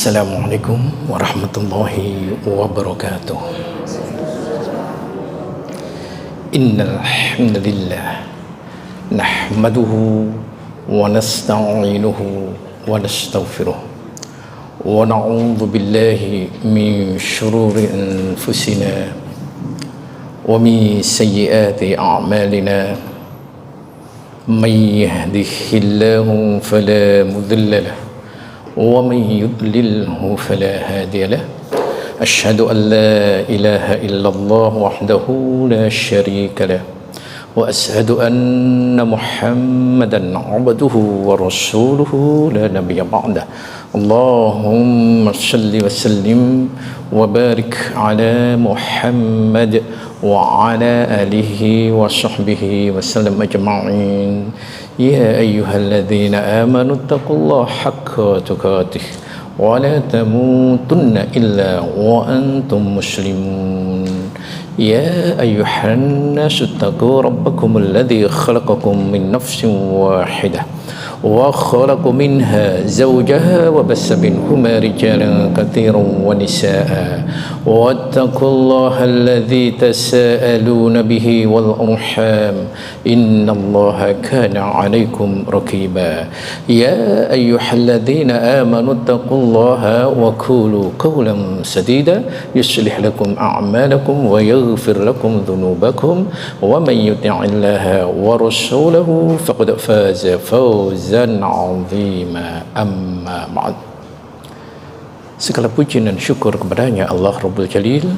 Assalamualaikum warahmatullahi wabarakatuh. Innal hamdalillah nahmaduhu wa nasta'inuhu wa nastaghfiruh wa na'udzu billahi min shururi anfusina wa min sayyiati a'malina. May yahdihillahu fala mudilla lahu wa may yudlilhu fala hadiya lahu. Asyhadu an la ilaha illallah wahdahu la syarika lahu wa asyhadu anna Muhammadan abduhu wa rasuluhu la nabiyya ba'dah. Allahumma shalli wa sallim wa barik ala Muhammad wa ala alihi wa sahbihi wa sallam ajma'in. Ya ayyuhalladzina amanu taqullaha haqqa tuqatih wa la tamutunna illa wa antum muslimun. Ya ayyuhan nasu taqu rabbakum alladzi khalaqakum min nafsin wahidah wa khalaqa minha zawjaha wa bassa minhuma rijalan katsiran wa nisaa wattaqullaha alladzi tasaaluna bihi wal arham innallaha kana 'alaikum raqiba. Ya ayyuhalladzina amanu taqullaha wa qulu qawlan sadida yuslih lakum a'malakum wa yaghfir lakum dhunubakum wa may yuti'illaha wa rasulahu faqad faza fawzan 'azima. Amma ba'd. Segala puji dan syukur kepadanya Allah Rabbul Jalil.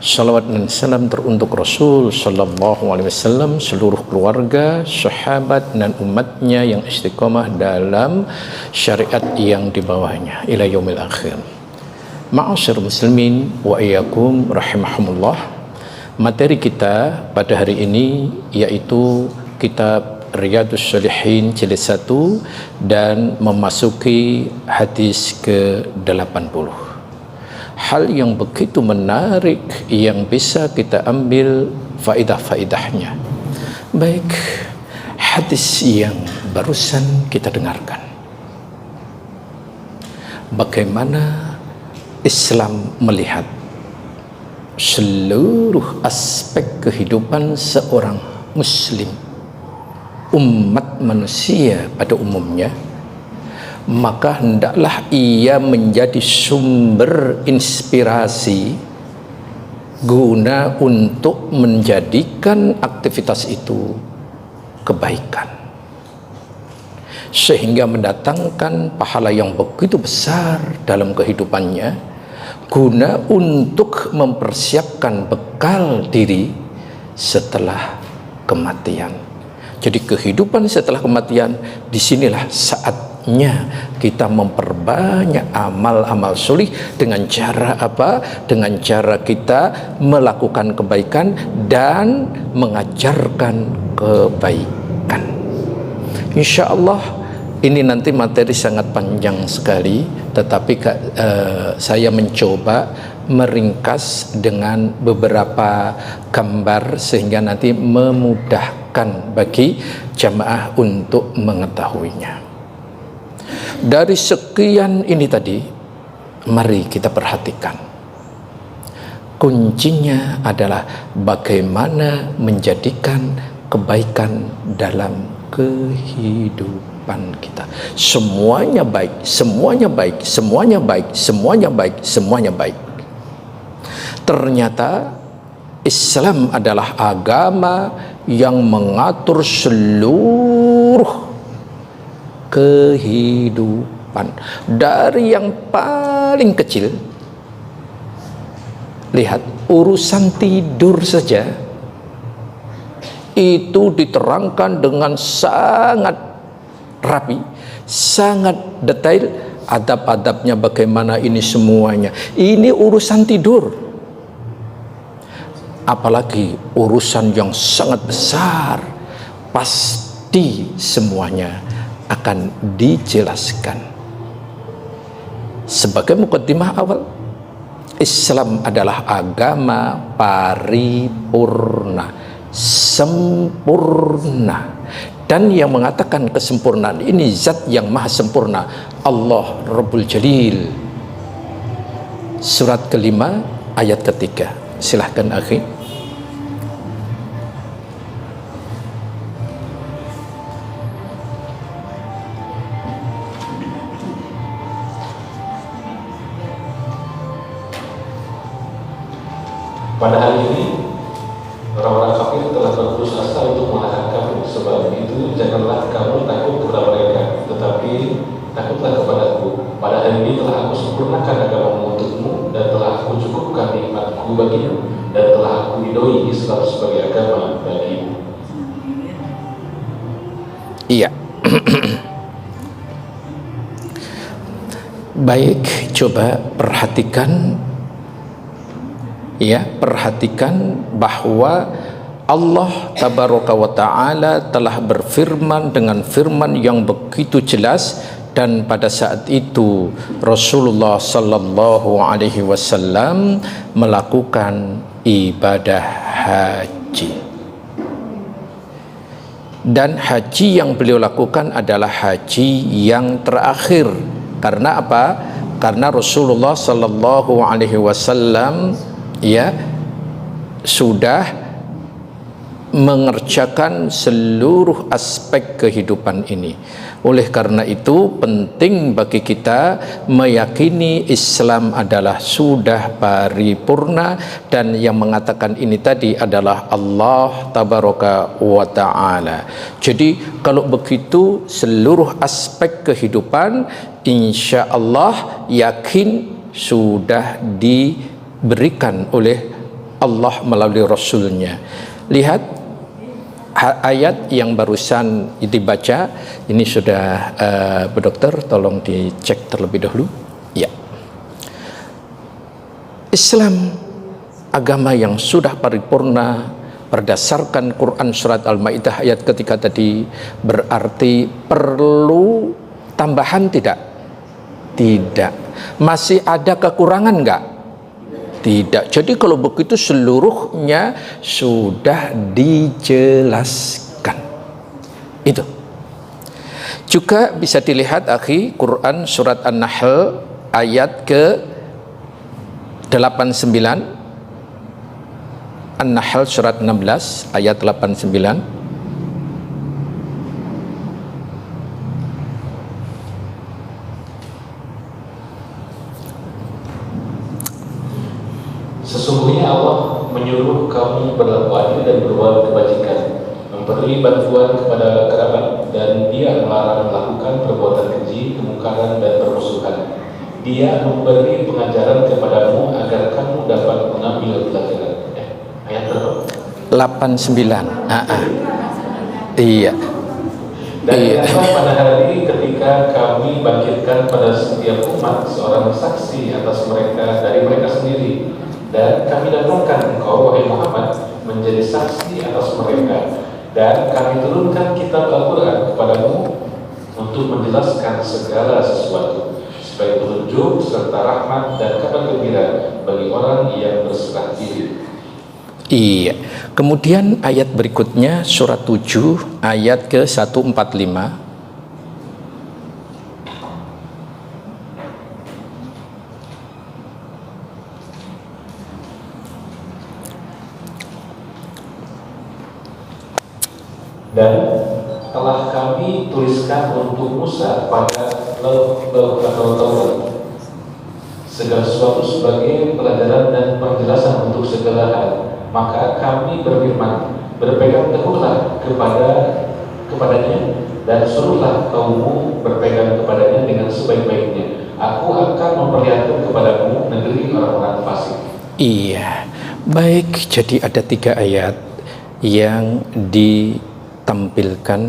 Salawat dan salam teruntuk Rasul sallallahu alaihi wasallam, seluruh keluarga, sahabat dan umatnya yang istiqomah dalam syariat yang di bawahnya ila yaumil akhir. Ma'asyar muslimin wa iyyakum rahimahumullah. Materi kita pada hari ini yaitu kitab Riyadhus Shalihin jilid 1 dan memasuki hadis ke-80. Hal yang begitu menarik yang bisa kita ambil faidah-faidahnya. Baik, hadis yang barusan kita dengarkan. Bagaimana Islam melihat seluruh aspek kehidupan seorang muslim, umat manusia pada umumnya, maka hendaklah ia menjadi sumber inspirasi guna untuk menjadikan aktivitas itu kebaikan, sehingga mendatangkan pahala yang begitu besar dalam kehidupannya, guna untuk mempersiapkan bekal diri setelah kematian. Jadi kehidupan setelah kematian, disinilah saatnya kita memperbanyak amal-amal solih. Dengan cara apa? Dengan cara kita melakukan kebaikan dan mengajarkan kebaikan. Insya Allah ini nanti materi sangat panjang sekali, tetapi saya mencoba meringkas dengan beberapa gambar sehingga nanti memudahkan bagi jamaah untuk mengetahuinya. Dari sekian ini tadi, mari kita perhatikan. Kuncinya adalah bagaimana menjadikan kebaikan dalam kehidupan kita. Semuanya baik, semuanya baik, semuanya baik, semuanya baik, semuanya baik. Ternyata Islam adalah agama yang mengatur seluruh kehidupan, dari yang paling kecil. Lihat, urusan tidur saja itu diterangkan dengan sangat rapi, sangat detail, adab-adabnya bagaimana, ini semuanya. Ini urusan tidur. Apalagi urusan yang sangat besar, pasti semuanya akan dijelaskan. Sebagai mukaddimah awal, Islam adalah agama paripurna, sempurna. Dan yang mengatakan kesempurnaan ini zat yang maha sempurna, Allah Rabbul Jalil. surat kelima ayat ketiga. Silahkan akhi. Pada hari ini, orang-orang kafir telah berputus asa untuk mengalahkan kamu. Sebab itu, janganlah kamu takut kepada mereka, tetapi takutlah kepadaku. Pada hari ini telah aku sempurnakan agamamu untukmu, dan telah aku cukupkan nikmatku bagimu, dan telah aku ridhoi Islam sebagai agama bagimu. Iya. Baik, coba perhatikan. Ya, perhatikan bahwa Allah tabaraka wa ta'ala telah berfirman dengan firman yang begitu jelas, dan pada saat itu Rasulullah sallallahu alaihi wasallam melakukan ibadah haji. Dan haji yang beliau lakukan adalah haji yang terakhir. Karena apa? Karena Rasulullah sallallahu alaihi wasallam sudah mengerjakan seluruh aspek kehidupan ini. Oleh karena itu penting bagi kita meyakini Islam adalah sudah paripurna, dan yang mengatakan ini tadi adalah Allah tabaraka wa ta'ala. Jadi kalau begitu seluruh aspek kehidupan insya Allah yakin sudah diberikan oleh Allah melalui Rasulnya. Lihat ayat yang barusan dibaca ini sudah Bu Dokter tolong dicek terlebih dahulu. Ya. Islam agama yang sudah paripurna berdasarkan Quran surat Al-Maidah ayat ketiga tadi, berarti perlu tambahan tidak? Tidak. Masih ada kekurangan enggak? Tidak. Jadi kalau begitu seluruhnya sudah dijelaskan. Itu. Juga bisa dilihat akhi Quran surat An-Nahl ayat ke 89. An-Nahl surat 16 ayat 89. Sesungguhnya Allah menyuruh kamu berlaku adil dan berbuat kebajikan, memberi bantuan kepada kerabat, dan Dia melarang melakukan perbuatan keji, kemungkaran, dan permusuhan. Dia memberi pengajaran kepadamu agar kamu dapat mengambil pelajaran. Ayat berapa? 89. Iya. Dan pada hari ketika kami bangkitkan pada setiap umat seorang saksi atas mereka dari mereka sendiri, dan kami datangkan engkau wahai Muhammad menjadi saksi atas mereka, dan kami turunkan kitab Al-Quran kepadamu untuk menjelaskan segala sesuatu sebagai petunjuk serta rahmat dan kabar gembira bagi orang yang berserah diri. Iya. Kemudian ayat berikutnya surat 7 ayat ke 145. Dan telah kami tuliskan untuk Musa pada Lauh Taurat segala sesuatu sebagai pelajaran dan penjelasan untuk segala hal. Maka kami berfirman, berpegang teguhlah kepadanya, dan suruhlah kaummu berpegang kepadanya dengan sebaik-baiknya. Aku akan memperlihatkan kepadamu negeri orang-orang fasik. Iya. Baik, jadi ada 3 ayat yang ditampilkan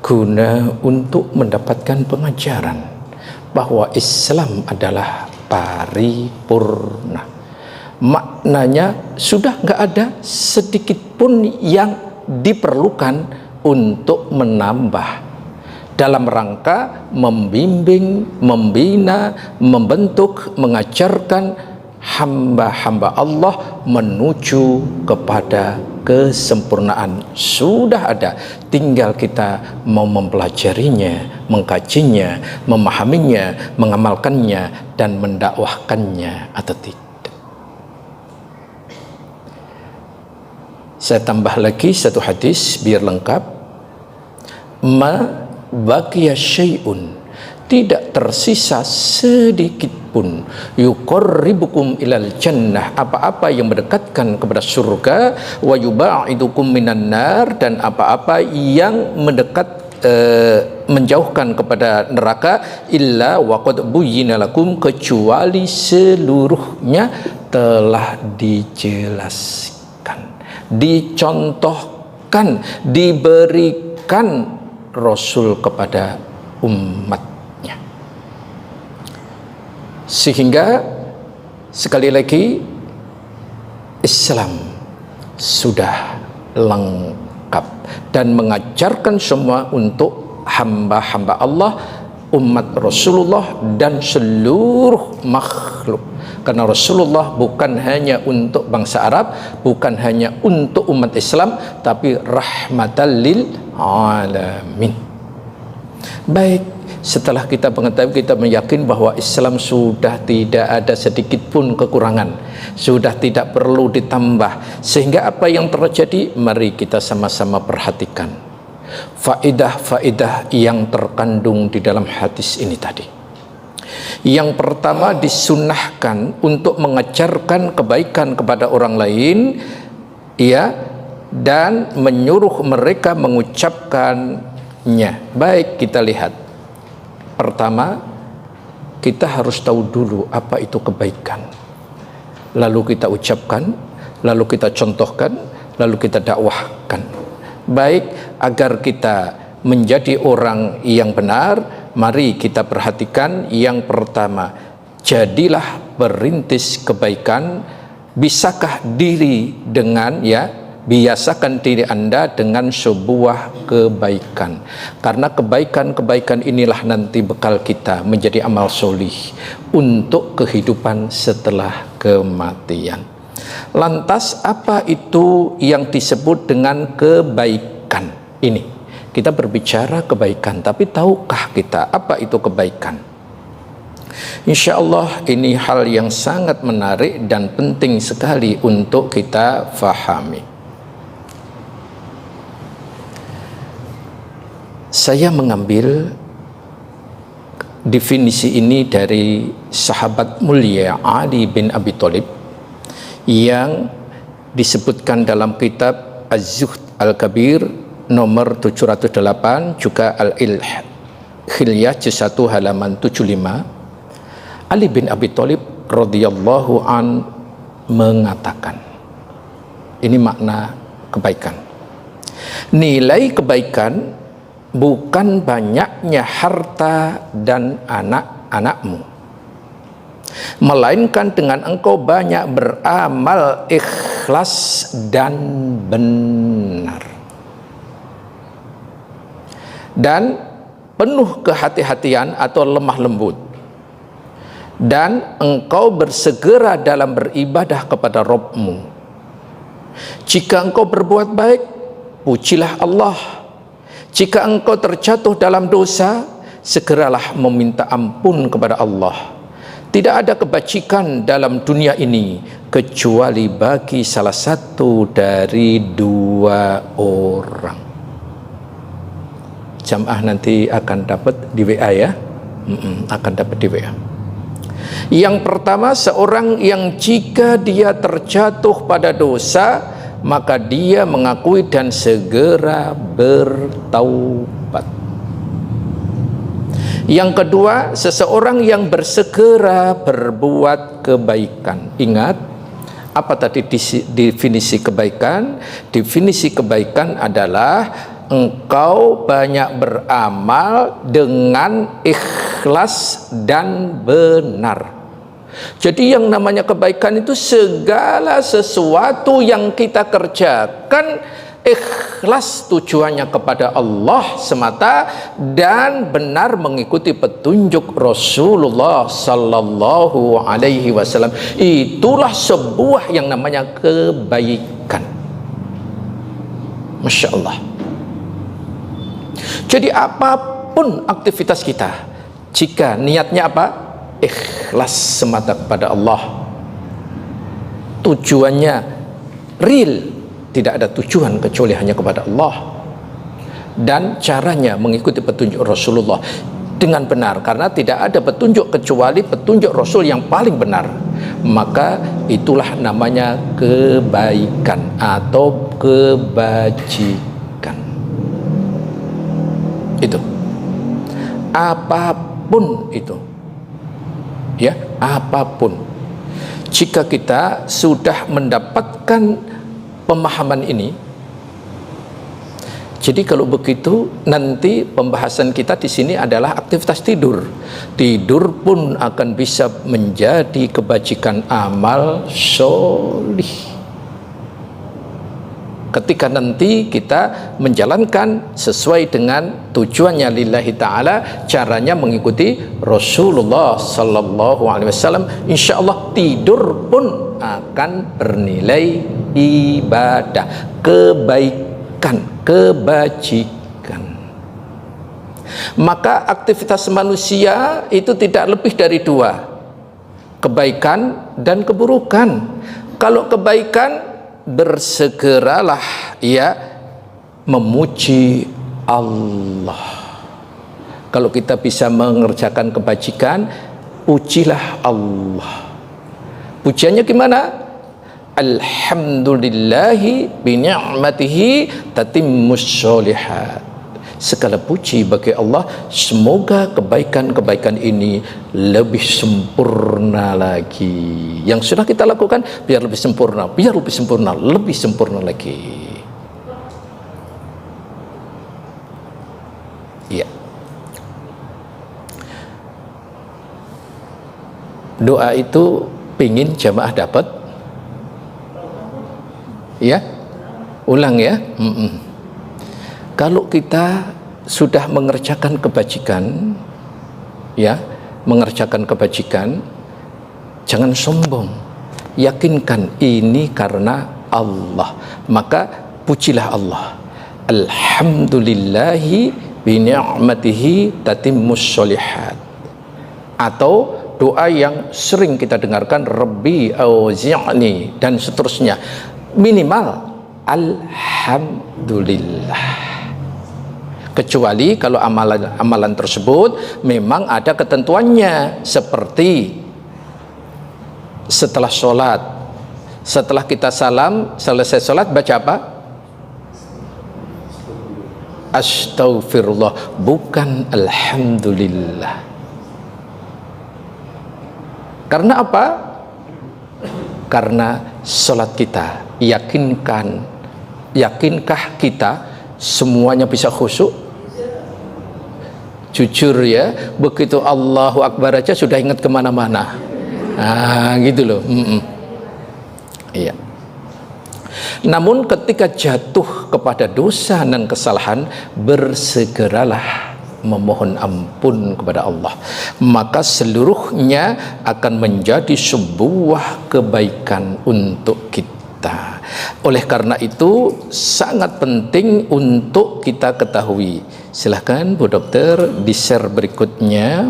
guna untuk mendapatkan pengajaran bahwa Islam adalah paripurna. Maknanya sudah nggak ada sedikit pun yang diperlukan untuk menambah dalam rangka membimbing, membina, membentuk, mengajarkan hamba-hamba Allah menuju kepada kesempurnaan. Sudah ada, tinggal kita mau mempelajarinya, mengkajinya, memahaminya, mengamalkannya, dan mendakwahkannya atau tidak. Saya tambah lagi satu hadis biar lengkap. Ma baqiya syai'un, tidak tersisa sedikit pun, yuqarribukum ilal jannah, apa-apa yang mendekatkan kepada surga, wa yubaidukum minan nar, dan apa-apa yang menjauhkan kepada neraka, illa waqad buyyina lakum, kecuali seluruhnya telah dijelaskan, dicontohkan, diberikan Rasul kepada umatnya. Sehingga sekali lagi Islam sudah lengkap dan mengajarkan semua untuk hamba-hamba Allah, umat Rasulullah, dan seluruh makhluk. Karena Rasulullah bukan hanya untuk bangsa Arab, bukan hanya untuk umat Islam, tapi rahmatan lil alamin. Baik, setelah kita mengetahui, kita meyakin bahwa Islam sudah tidak ada sedikit pun kekurangan, sudah tidak perlu ditambah. Sehingga apa yang terjadi, mari kita sama-sama perhatikan faedah-faedah yang terkandung di dalam hadis ini tadi. Yang pertama, disunnahkan untuk mengajarkan kebaikan kepada orang lain, ya, dan menyuruh mereka mengucapkannya. Baik, kita lihat. Pertama, kita harus tahu dulu apa itu kebaikan, lalu kita ucapkan, lalu kita contohkan, lalu kita dakwahkan. Baik, agar kita menjadi orang yang benar, mari kita perhatikan. Yang pertama, jadilah perintis kebaikan. Bisakah diri dengan, ya, biasakan diri Anda dengan sebuah kebaikan, karena kebaikan-kebaikan inilah nanti bekal kita menjadi amal solih untuk kehidupan setelah kematian. Lantas apa itu yang disebut dengan kebaikan ini? Kita berbicara kebaikan, tapi tahukah kita apa itu kebaikan? Insya Allah ini hal yang sangat menarik dan penting sekali untuk kita fahami. Saya mengambil definisi ini dari sahabat mulia Ali bin Abi Thalib yang disebutkan dalam kitab Az-Zuhd Al-Kabir nomor 708, juga Al-Hilyah juz 1 halaman 75. Ali bin Abi Thalib radhiyallahu an mengatakan, ini makna kebaikan. Nilai kebaikan bukan banyaknya harta dan anak-anakmu, melainkan dengan engkau banyak beramal ikhlas dan benar, dan penuh kehati-hatian atau lemah lembut, dan engkau bersegera dalam beribadah kepada Rabb-Mu. Jika engkau berbuat baik, pujilah Allah. Jika engkau terjatuh dalam dosa, segeralah meminta ampun kepada Allah. Tidak ada kebajikan dalam dunia ini kecuali bagi salah satu dari dua orang. Jamaah nanti akan dapat di WA, ya. Akan dapat di WA. Yang pertama, seorang yang jika dia terjatuh pada dosa, maka dia mengakui dan segera bertaubat. Yang kedua, seseorang yang bersegera berbuat kebaikan. Ingat, apa tadi definisi kebaikan? Definisi kebaikan adalah engkau banyak beramal dengan ikhlas dan benar. Jadi yang namanya kebaikan itu segala sesuatu yang kita kerjakan ikhlas tujuannya kepada Allah semata dan benar mengikuti petunjuk Rasulullah sallallahu alaihi wasallam. Itulah sebuah yang namanya kebaikan. Masya Allah. Jadi apapun aktivitas kita, jika niatnya apa? Ikhlas semata kepada Allah, tujuannya real, tidak ada tujuan kecuali hanya kepada Allah, dan caranya mengikuti petunjuk Rasulullah dengan benar, karena tidak ada petunjuk kecuali petunjuk Rasul yang paling benar, maka itulah namanya kebaikan atau kebajikan. Itu apapun itu, ya, apapun. Jika kita sudah mendapatkan pemahaman ini, jadi kalau begitu nanti pembahasan kita di sini adalah aktivitas tidur. Tidur pun akan bisa menjadi kebajikan amal sholih. Ketika nanti kita menjalankan sesuai dengan tujuannya lillahi ta'ala, caranya mengikuti Rasulullah sallallahu alaihi wasallam, insyaallah tidur pun akan bernilai ibadah, kebaikan, kebajikan. Maka aktivitas manusia itu tidak lebih dari dua, kebaikan dan keburukan. Kalau kebaikan, bersegeralah ya memuji Allah. Kalau kita bisa mengerjakan kebajikan, pujilah Allah. Pujiannya gimana? Alhamdulillahi bini'matihi tatimmus sholihat. Segala puji bagi Allah, semoga kebaikan-kebaikan ini lebih sempurna lagi. Yang sudah kita lakukan biar lebih sempurna, biar lebih sempurna, lebih sempurna lagi. Iya. Doa itu pingin jamaah dapat, ya, ulang ya. Kalau kita sudah mengerjakan kebajikan, ya, mengerjakan kebajikan, jangan sombong, yakinkan ini karena Allah, maka pujilah Allah. Alhamdulillahi bini'matihi tatimmus sholihat. Atau doa yang sering kita dengarkan, Rabbi auzi'ni, dan seterusnya. Minimal alhamdulillah. Kecuali kalau amalan tersebut memang ada ketentuannya, seperti setelah sholat, setelah kita salam, selesai sholat baca apa? Astaghfirullah, bukan alhamdulillah. Karena apa? Karena sholat kita, yakinkah kita semuanya bisa khusyuk? Jujur ya, begitu Allahu Akbar aja sudah ingat kemana-mana. Gitu loh. Iya. Namun ketika jatuh kepada dosa dan kesalahan, bersegeralah memohon ampun kepada Allah, maka seluruhnya akan menjadi sebuah kebaikan untuk kita. Oleh karena itu sangat penting untuk kita ketahui. Silahkan Bu Dokter di share berikutnya.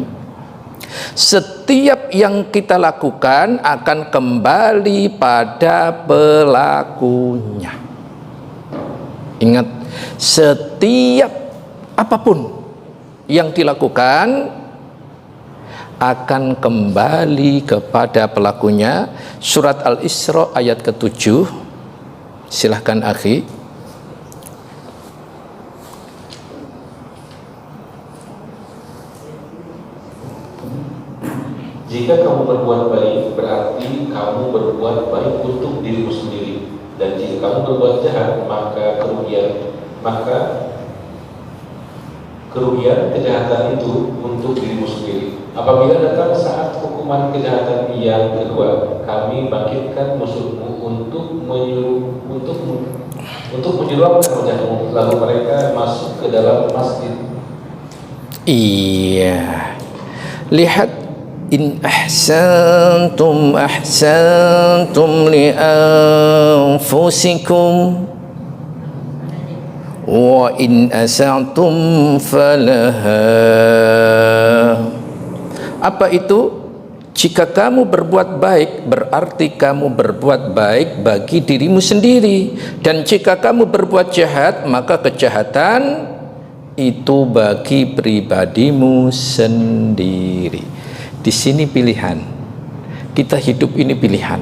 Setiap yang kita lakukan akan kembali pada pelakunya. Ingat, setiap apapun yang dilakukan akan kembali kepada pelakunya. Surat Al-Isra ayat ke-7. Silahkan akhi. Jika kamu berbuat baik, berarti kamu berbuat baik untuk dirimu sendiri. Dan jika kamu berbuat jahat, maka kerugian kejahatan itu untuk dirimu sendiri. Apabila datang saat hukuman kejahatan yang kedua, kami bangkitkan musuhmu untuk untuk menyeruakan wajahmu, lalu mereka masuk ke dalam masjid. Iya, lihat, in ahsantum ahsantum li anfusikum wa in asa'tum falaha. Apa itu? Jika kamu berbuat baik, berarti kamu berbuat baik bagi dirimu sendiri, dan jika kamu berbuat jahat, maka kejahatan itu bagi pribadimu sendiri. Di sini pilihan. Kita hidup ini pilihan.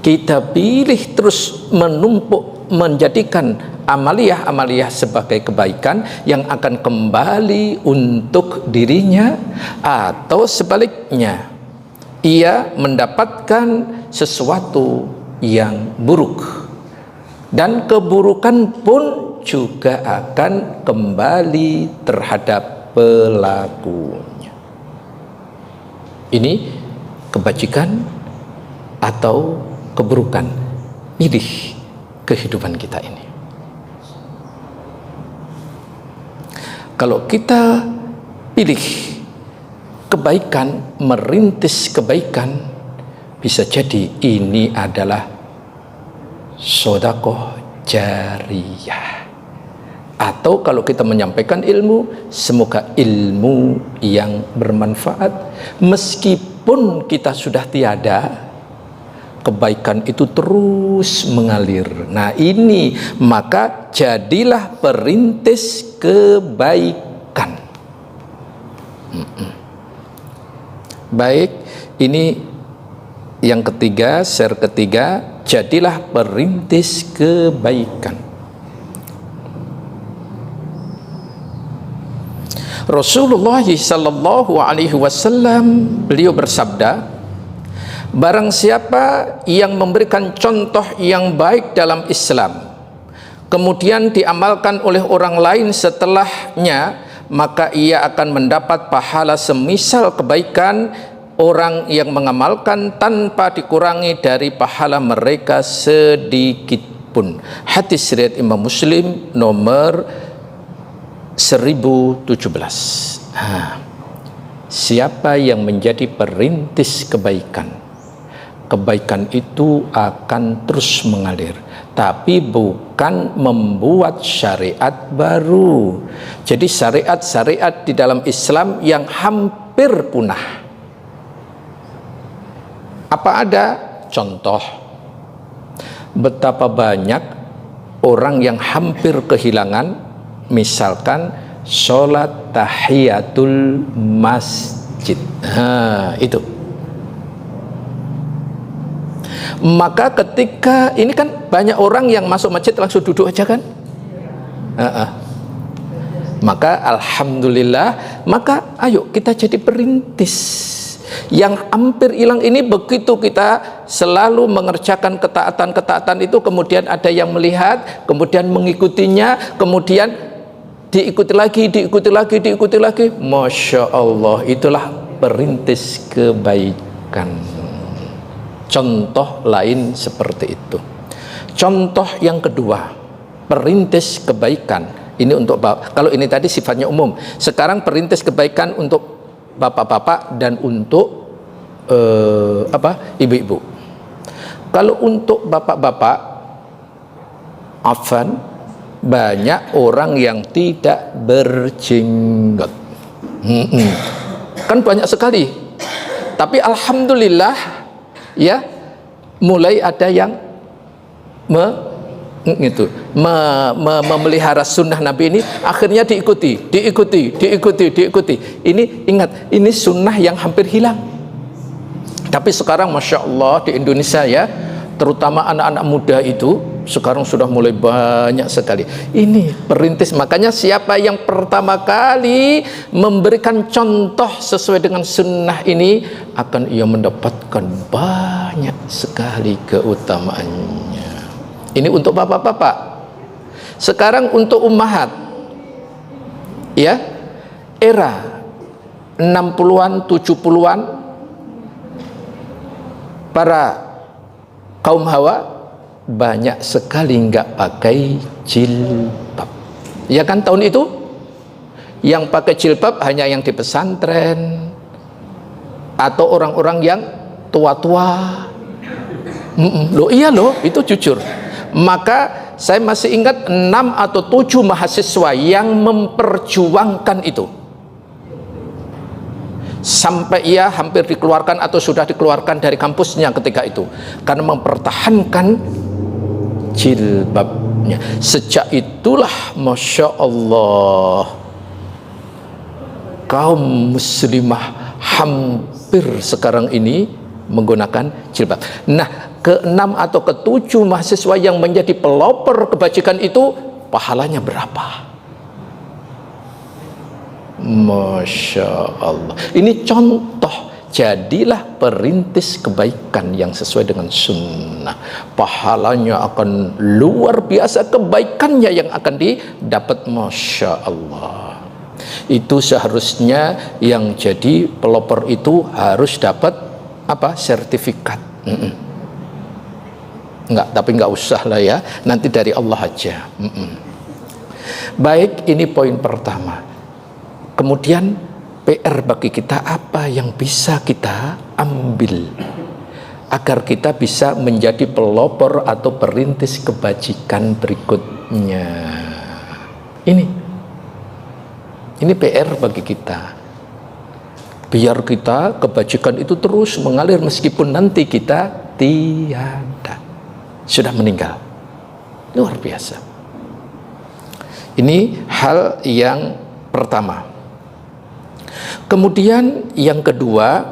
Kita pilih terus menumpuk, menjadikan amaliyah-amaliyah sebagai kebaikan yang akan kembali untuk dirinya, atau sebaliknya ia mendapatkan sesuatu yang buruk, dan keburukan pun juga akan kembali terhadap pelakunya. Ini kebajikan atau keburukan. Pilih kehidupan kita ini. Kalau kita pilih kebaikan, merintis kebaikan, bisa jadi ini adalah sedekah jariyah. Atau kalau kita menyampaikan ilmu, semoga ilmu yang bermanfaat. Meskipun kita sudah tiada, kebaikan itu terus mengalir. Nah ini, maka jadilah perintis kebaikan. Baik, ini yang ketiga, share ketiga, jadilah perintis kebaikan. Rasulullah sallallahu alaihi wasallam beliau bersabda, barang siapa yang memberikan contoh yang baik dalam Islam, kemudian diamalkan oleh orang lain setelahnya, maka ia akan mendapat pahala semisal kebaikan orang yang mengamalkan tanpa dikurangi dari pahala mereka sedikit pun. Hadis riwayat Imam Muslim nomor 1017. Siapa yang menjadi perintis kebaikan, kebaikan itu akan terus mengalir, tapi bukan membuat syariat baru. Jadi syariat-syariat di dalam Islam yang hampir punah. Apa ada? Contoh, betapa banyak orang yang hampir kehilangan, misalkan sholat tahiyatul masjid. Itu. Maka ketika ini kan banyak orang yang masuk masjid langsung duduk aja kan. Maka alhamdulillah, maka ayo kita jadi perintis. Yang hampir hilang ini, begitu kita selalu mengerjakan ketaatan-ketaatan itu, kemudian ada yang melihat, kemudian mengikutinya, kemudian diikuti lagi. Masya Allah, itulah perintis kebaikan. Contoh lain seperti itu. Contoh yang kedua, perintis kebaikan. Ini untuk kalau ini tadi sifatnya umum. Sekarang perintis kebaikan untuk bapak-bapak dan untuk ibu-ibu. Kalau untuk bapak-bapak, afan, banyak orang yang tidak berjenggot. Kan banyak sekali. Tapi alhamdulillah ya, mulai ada yang memelihara sunnah Nabi ini, akhirnya diikuti. Ini ingat, ini sunnah yang hampir hilang. Tapi sekarang Masya Allah di Indonesia ya, terutama anak-anak muda itu sekarang sudah mulai banyak sekali. Ini perintis. Makanya siapa yang pertama kali memberikan contoh sesuai dengan sunnah ini, akan ia mendapatkan banyak sekali keutamaannya. Ini untuk bapak-bapak. Sekarang untuk ummahat, ya, era 60-an, 70-an, para kaum hawa banyak sekali nggak pakai jilbab. Ya kan tahun itu yang pakai jilbab hanya yang di pesantren atau orang-orang yang tua-tua. Loh iya loh, itu jujur. Maka saya masih ingat 6 atau 7 mahasiswa yang memperjuangkan itu sampai ia hampir dikeluarkan atau sudah dikeluarkan dari kampusnya ketika itu karena mempertahankan jilbabnya. Sejak itulah Masya Allah kaum muslimah hampir sekarang ini menggunakan jilbab. Nah, ke-6 atau ke-7 mahasiswa yang menjadi pelopor kebajikan itu pahalanya berapa? Masya Allah. Ini contoh. Jadilah perintis kebaikan yang sesuai dengan sunnah. Pahalanya akan luar biasa, kebaikannya yang akan didapat. Masya Allah. Itu seharusnya yang jadi pelopor itu harus dapat apa? Sertifikat. Enggak, tapi enggak usah lah ya. Nanti dari Allah aja. Baik, ini poin pertama. Kemudian PR bagi kita apa yang bisa kita ambil agar kita bisa menjadi pelopor atau perintis kebajikan berikutnya. Ini PR bagi kita. Biar kita kebajikan itu terus mengalir meskipun nanti kita tiada, sudah meninggal. Luar biasa. Ini hal yang pertama. Kemudian yang kedua,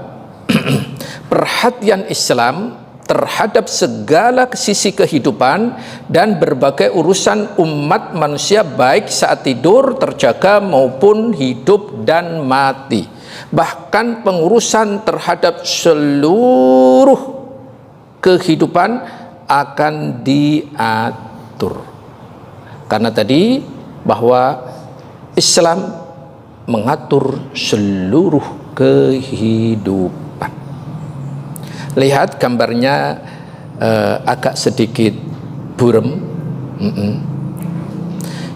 perhatian Islam terhadap segala sisi kehidupan dan berbagai urusan umat manusia baik saat tidur, terjaga maupun hidup dan mati. Bahkan pengurusan terhadap seluruh kehidupan akan diatur. Karena tadi bahwa Islam mengatur seluruh kehidupan. Lihat gambarnya agak sedikit buram,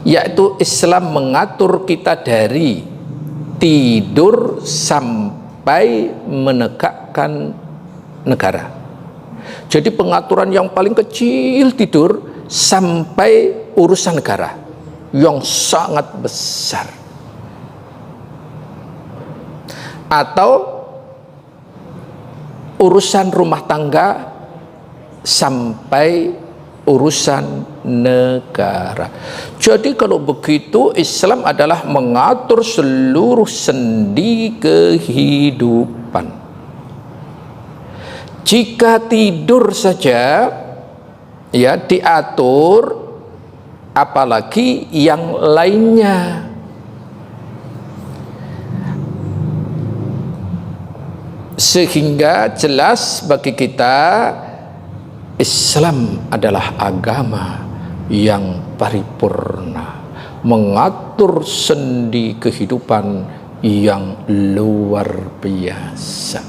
yaitu Islam mengatur kita dari tidur sampai menegakkan negara. Jadi pengaturan yang paling kecil tidur sampai urusan negara yang sangat besar. Atau urusan rumah tangga sampai urusan negara. Jadi kalau begitu Islam adalah mengatur seluruh sendi kehidupan. Jika tidur saja ya diatur, apalagi yang lainnya. Sehingga jelas bagi kita Islam adalah agama yang paripurna, mengatur sendi kehidupan yang luar biasa.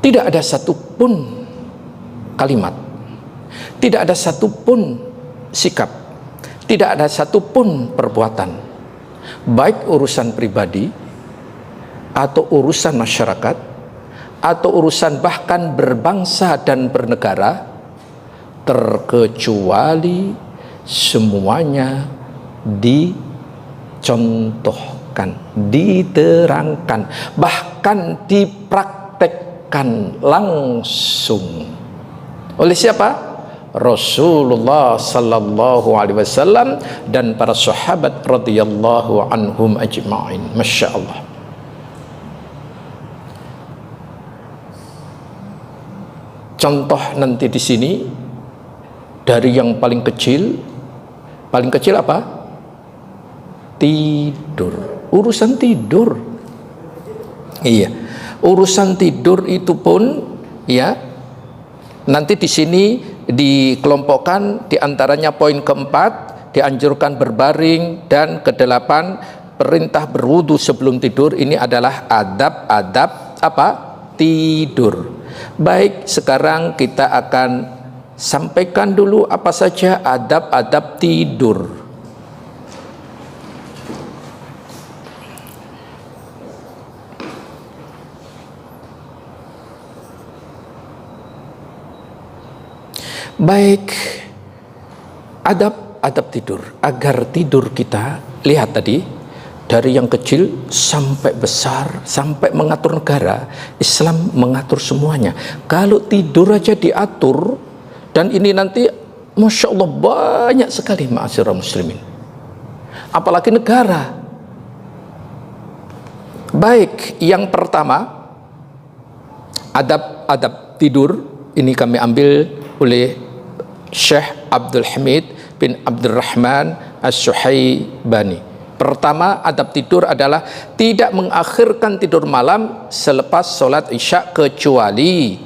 Tidak ada satupun kalimat, tidak ada satupun sikap, tidak ada satupun perbuatan, baik urusan pribadi atau urusan masyarakat atau urusan bahkan berbangsa dan bernegara, terkecuali semuanya dicontohkan, diterangkan, bahkan dipraktekkan langsung oleh siapa? Rasulullah sallallahu alaihi wasallam dan para sahabat radhiyallahu anhum ajma'in. Masya Allah. Contoh nanti di sini dari yang paling kecil apa? Tidur. Urusan tidur. Iya. Urusan tidur itu pun ya nanti di sini dikelompokkan diantaranya poin keempat, dianjurkan berbaring, dan kedelapan perintah berwudu sebelum tidur. Ini adalah adab-adab apa? Tidur. Baik, sekarang kita akan sampaikan dulu apa saja adab-adab tidur. Baik, adab tidur. Agar tidur kita, lihat tadi, dari yang kecil sampai besar, sampai mengatur negara, Islam mengatur semuanya. Kalau tidur aja diatur, dan ini nanti Masya Allah banyak sekali ma'asyiral muslimin, apalagi negara. Baik, yang pertama, adab tidur, ini kami ambil oleh Syekh Abdul Hamid bin Abdurrahman As-Suhaibani. Pertama, adab tidur adalah tidak mengakhirkan tidur malam selepas sholat isya kecuali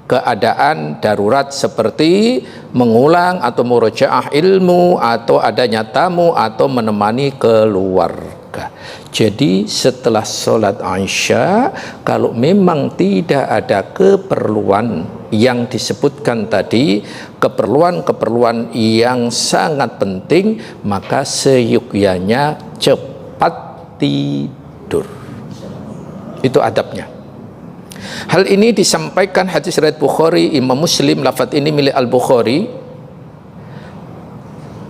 keadaan darurat seperti mengulang atau murojaah ilmu, atau adanya tamu, atau menemani keluarga. Jadi setelah sholat isya, kalau memang tidak ada keperluan yang disebutkan tadi, keperluan-keperluan yang sangat penting, maka seyogyanya cepat tidur. Itu adabnya. Hal ini disampaikan hadis riwayat Bukhari, Imam Muslim, lafaz ini milik Al-Bukhari,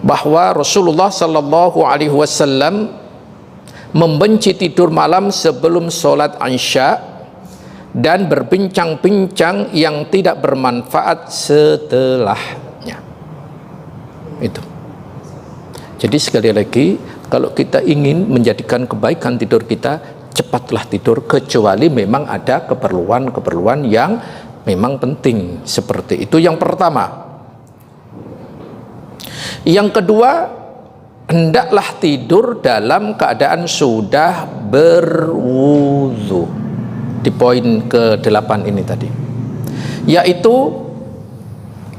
bahwa Rasulullah sallallahu alaihi wasallam membenci tidur malam sebelum sholat isya dan berbincang-bincang yang tidak bermanfaat setelahnya. Itu. Jadi sekali lagi, kalau kita ingin menjadikan kebaikan tidur kita, cepatlah tidur, kecuali memang ada keperluan-keperluan yang memang penting. Seperti itu yang pertama. Yang kedua, hendaklah tidur dalam keadaan sudah berwudu. Di poin ke-8 ini tadi, yaitu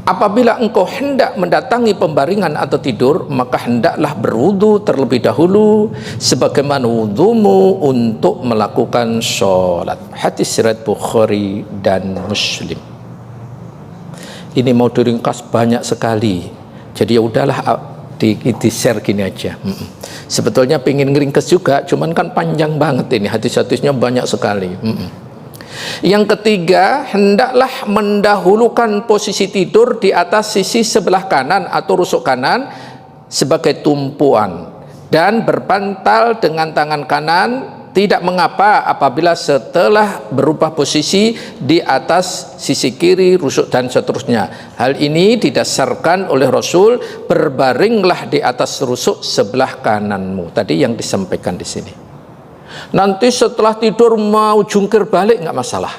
apabila engkau hendak mendatangi pembaringan atau tidur, maka hendaklah berwudu terlebih dahulu sebagaimana wudumu untuk melakukan sholat. Hadis riwayat Bukhari dan Muslim. Ini mau diringkas banyak sekali, jadi ya udahlah di-share gini aja. Sebetulnya pengen ngeringkes juga, cuman kan panjang banget ini, hadis-hadisnya banyak sekali. Yang ketiga, hendaklah mendahulukan posisi tidur di atas sisi sebelah kanan atau rusuk kanan sebagai tumpuan, dan berbantal dengan tangan kanan. Tidak mengapa apabila setelah berubah posisi di atas sisi kiri, rusuk dan seterusnya. Hal ini didasarkan oleh Rasul, berbaringlah di atas rusuk sebelah kananmu. Tadi yang disampaikan di sini. Nanti setelah tidur mau jungkir balik nggak masalah.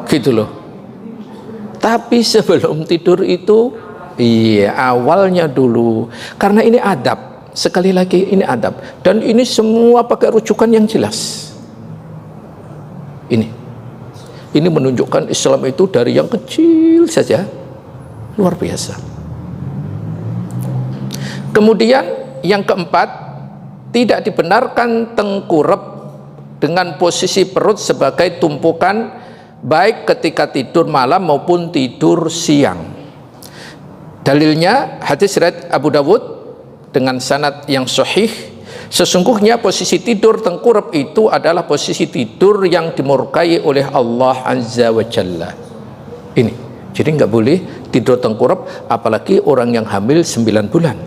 Gitu loh. Tapi sebelum tidur itu, awalnya dulu. Karena ini adab. Sekali lagi, ini adab, dan ini semua pakai rujukan yang jelas. Ini menunjukkan Islam itu dari yang kecil saja luar biasa. Kemudian yang keempat, tidak dibenarkan tengkurap dengan posisi perut sebagai tumpukan, baik ketika tidur malam maupun tidur siang. Dalilnya hadis riwayat Abu Dawud dengan sanad yang sahih, sesungguhnya posisi tidur tengkurap itu adalah posisi tidur yang dimurkai oleh Allah Azza wa Jalla. Ini, jadi nggak boleh tidur tengkurap, apalagi orang yang hamil 9 bulan.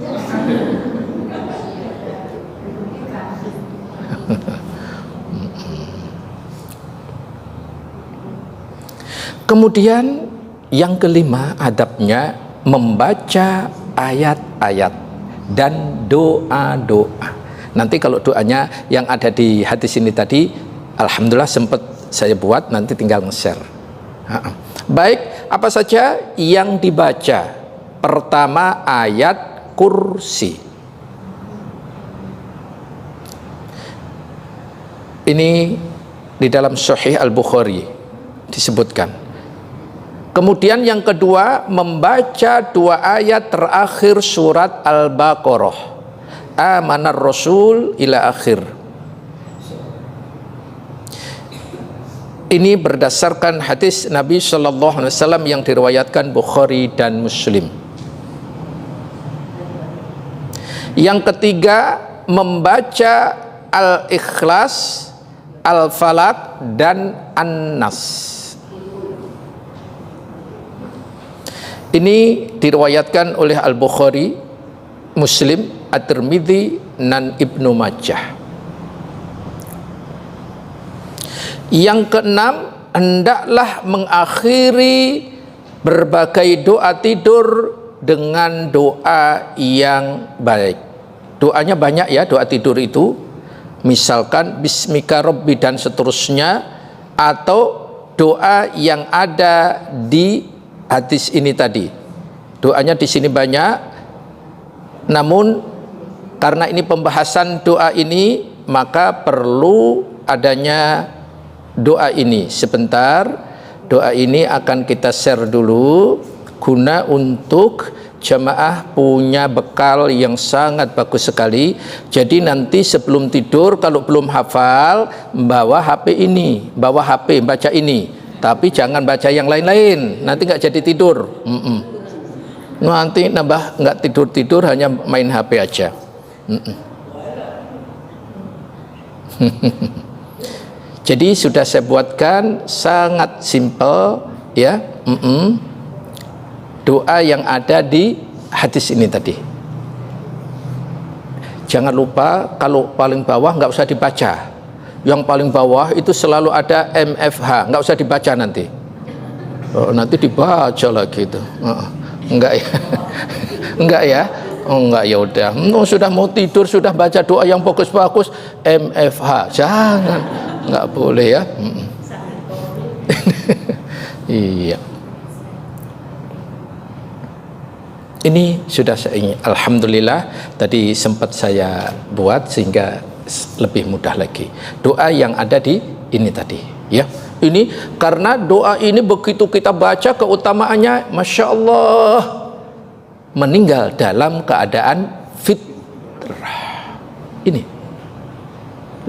Kemudian yang kelima, adabnya membaca ayat-ayat dan doa-doa. Nanti kalau doanya yang ada di hadis ini tadi, alhamdulillah sempat saya buat, nanti tinggal nge-share. Baik, apa saja yang dibaca? Pertama, ayat kursi. Ini di dalam Sahih Al-Bukhari disebutkan. Kemudian yang kedua, membaca 2 ayat terakhir surat Al-Baqarah, amanar rasul ila akhir. Ini berdasarkan hadis Nabi Shallallahu Alaihi Wasallam yang diriwayatkan Bukhari dan Muslim. Yang ketiga, membaca Al-Ikhlas, Al-Falaq, dan An-Nas. Ini diriwayatkan oleh Al-Bukhari, Muslim, At-Tirmidzi, dan Ibnu Majah. Yang keenam, hendaklah mengakhiri berbagai doa tidur dengan doa yang baik. Doanya banyak ya, doa tidur itu. Misalkan Bismika Rabbi dan seterusnya, atau doa yang ada di hadis ini tadi. Doanya di sini banyak, namun karena ini pembahasan doa ini, maka perlu adanya doa ini. Sebentar, doa ini akan kita share dulu guna untuk jamaah punya bekal yang sangat bagus sekali. Jadi nanti sebelum tidur kalau belum hafal, bawa HP ini, bawa HP, baca ini. Tapi jangan baca yang lain-lain, nanti nggak jadi tidur. Nanti nambah nggak tidur-tidur, hanya main HP aja. Jadi sudah saya buatkan sangat simple ya. Doa yang ada di hadis ini tadi. Jangan lupa kalau paling bawah nggak usah dibaca. Yang paling bawah itu selalu ada MFH, nggak usah dibaca nanti. Nanti dibaca lagi itu. Enggak ya. Enggak ya. Enggak, ya udah. Sudah mau tidur sudah baca doa yang bagus-bagus, MFH. Jangan. Enggak boleh ya. Iya. Ini sudah saya ingin, alhamdulillah tadi sempat saya buat sehingga lebih mudah lagi. Doa yang ada di ini tadi, ya. Ini karena doa ini begitu kita baca keutamaannya, masya Allah, meninggal dalam keadaan fitrah. Ini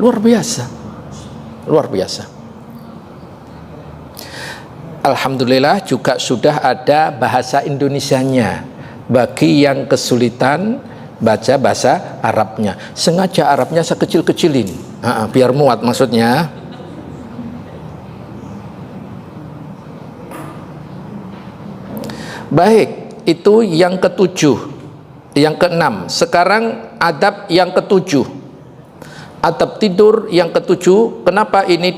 luar biasa, luar biasa. Alhamdulillah juga sudah ada bahasa Indonesianya. Bagi yang kesulitan baca bahasa Arabnya, sengaja Arabnya saya kecil-kecilin, biar muat maksudnya. Baik, itu yang ketujuh. Yang keenam, sekarang adab yang ketujuh, adab tidur yang ketujuh. Kenapa ini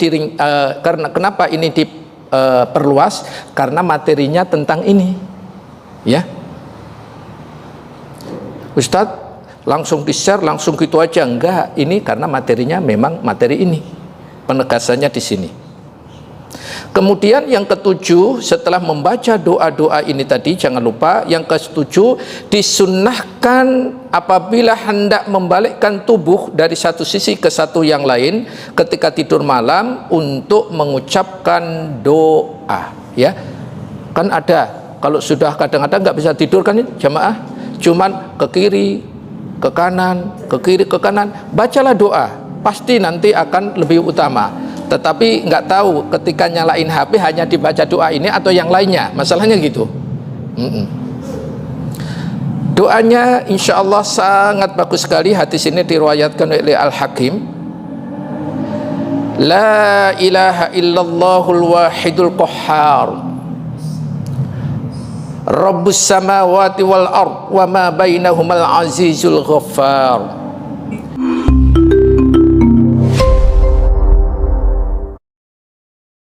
kenapa ini diperluas? Karena materinya tentang ini, ya. Ustadz langsung di-share langsung gitu aja, enggak, ini karena materinya memang materi ini, penegasannya di sini. Kemudian yang ketujuh, setelah membaca doa-doa ini tadi, jangan lupa yang ketujuh, disunnahkan apabila hendak membalikkan tubuh dari satu sisi ke satu yang lain ketika tidur malam untuk mengucapkan doa, ya. Kan ada kalau sudah kadang-kadang nggak bisa tidur kan jamaah, cuman ke kiri, ke kanan, ke kiri, ke kanan, bacalah doa, pasti nanti akan lebih utama. Tetapi nggak tahu ketika nyalain HP hanya dibaca doa ini atau yang lainnya, masalahnya gitu. Doanya insya Allah sangat bagus sekali. Hadis ini diriwayatkan oleh Al-Hakim. La ilaha illallahul wahidul qahhar, Rabbus samawati wal ard wa ma bainahumal azizul ghaffar.